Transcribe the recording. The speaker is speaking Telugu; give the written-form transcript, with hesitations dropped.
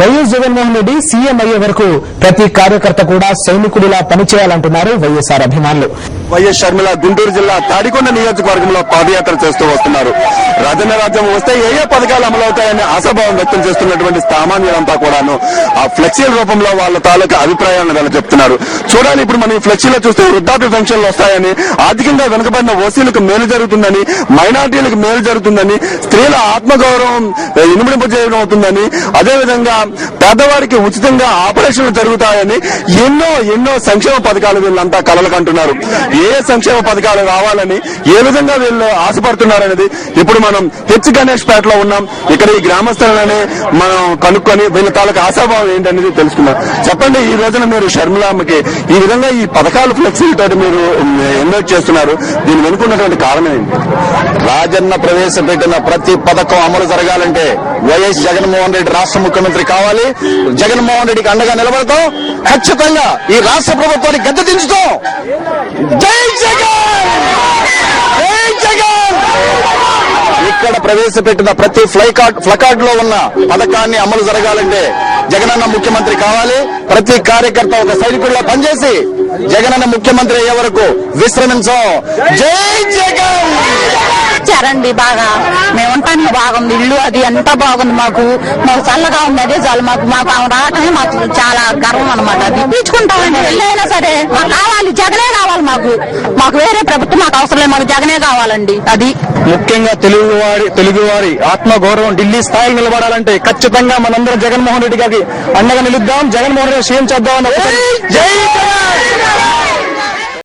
వైఎస్ జగన్మోహన్ రెడ్డి సీఎం అయ్యే వరకు ప్రతి కార్యకర్త కూడా సైనికుడిలా పనిచేయాలంటున్నారు వైఎస్ఆర్ అభిమానులు. వైఎస్ షర్మిల గుంటూరు జిల్లా తాడికొండ నియోజకవర్గంలో పాదయాత్ర చేస్తూ వస్తున్నారు. రాజన్న రాజ్యం వస్తే ఏ పథకాలు అమలవుతాయని ఆశాభావం వ్యక్తం చేస్తున్నటువంటి సామాన్యులంతా కూడాను ఆ ఫ్లెక్సీల రూపంలో వాళ్ళ తాలూకా అభిప్రాయాలను వాళ్ళు చెప్తున్నారు. చూడాలి, ఇప్పుడు మనం ఈ ఫ్లెక్సీలో చూస్తే వృద్ధాప్య పెన్షన్లు వస్తాయని, ఆర్థికంగా వెనుకబడిన ఓసీలకు మేలు జరుగుతుందని, మైనార్టీలకు మేలు జరుగుతుందని, స్త్రీల ఆత్మగౌరవం ఇనుమడింపజేయడం అవుతుందని, అదేవిధంగా పేదవారికి ఉచితంగా ఆపరేషన్లు జరుగుతాయని ఎన్నో సంక్షేమ పథకాలు వీళ్ళంతా కలలు కంటున్నారు. ఏ సంక్షేమ పథకాలు రావాలని ఏ విధంగా వీళ్ళు ఆశపడుతున్నారనేది ఇప్పుడు మనం గణేష్ పేటలో ఉన్నాం. ఇక్కడ ఈ గ్రామస్తులనే మనం కనుక్కొని వీళ్ళ తాలూకు ఆశాభావం ఏంటనేది తెలుసుకున్నాం. చెప్పండి, ఈ రోజున మీరు షర్మిలమ్మకి ఈ విధంగా ఈ పథకాలు ఫ్లెక్సీలతో మీరు ఇన్వైట్ చేస్తున్నారు, దీని వెనుకున్నటువంటి కారణం ఏంటి? రాజన్న ప్రవేశపెట్టిన ప్రతి పథకం అమలు జరగాలంటే వైఎస్ జగన్మోహన్ రెడ్డి రాష్ట్ర ముఖ్యమంత్రి కావాలి. జగన్మోహన్ రెడ్డికి అండగా నిలబడతాం. ఖచ్చితంగా ఈ రాష్ట్ర ప్రభుత్వాన్ని గద్దె దించుతాం. జై జగన్, జై జగన్. ఇక్కడ ప్రవేశపెట్టిన ప్రతి ఫ్లకార్డ్ లో ఉన్న పథకాన్ని అమలు జరగాలంటే జగనన్న ముఖ్యమంత్రి కావాలి. ప్రతి కార్యకర్త ఒక సైనికుడిలా పనిచేసి జగనన్న ముఖ్యమంత్రి అయ్యే వరకు విశ్రమించాం. జై జగన్. ఇచ్చారండి, బాగా మేము ఉంటానికి బాగుంది. ఇల్లు అది ఎంత బాగుంది. మాకు చల్లగా ఉంది. అదే చాలు. మాకు రావటమే మాకు చాలా గర్వం అనమాట. అది ఇప్పించుకుంటామండి. వెళ్ళైనా సరే మాకు కావాలి, జగనే కావాలి. మాకు వేరే ప్రభుత్వం మాకు అవసరం లేదు. మాకు జగనే కావాలండి. అది ముఖ్యంగా తెలుగువారి ఆత్మగౌరవం ఢిల్లీ స్థాయికి నిలబడాలంటే ఖచ్చితంగా మనందరం జగన్మోహన్ రెడ్డి గారికి అండగా నిలుద్దాం. జగన్మోహన్ రెడ్డి సీఎం చేద్దామని. జై జగన్.